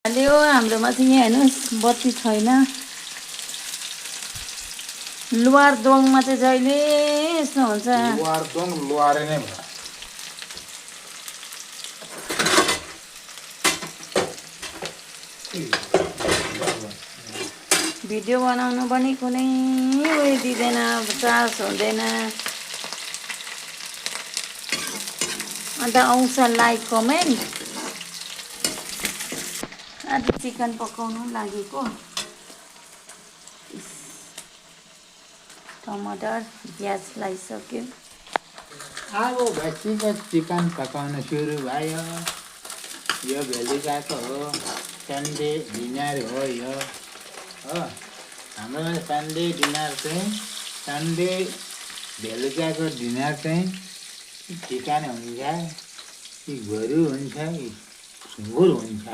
हाल्यो हाम्रोमा चाहिँ यहाँ हेर्नुहोस् बत्ती छैन। लुहार दोङमा चाहिँ जहिले यस्तो हुन्छ। लुहार दोङ लुहारे नै भयो। भिडियो बनाउनु पनि कुनै उयो दिँदैन, चार्ज हुँदैन। अन्त आउँछ लाइक कमेन्ट। आज चिकन पकाउनु लागेको। टमाटर प्याज लगाइसक्यो। अब भैँसीको चिकन पकाउन सुरु भयो। यो बेलुकाको हो, सन्डे डिनर हो यो हो। हाम्रो सन्डे डिनर चाहिँ सन्डे बेलुकाको डिनर चाहिँ चिकन हुन्छ कि गोरु हुन्छ कि सुँगुर हुन्छ।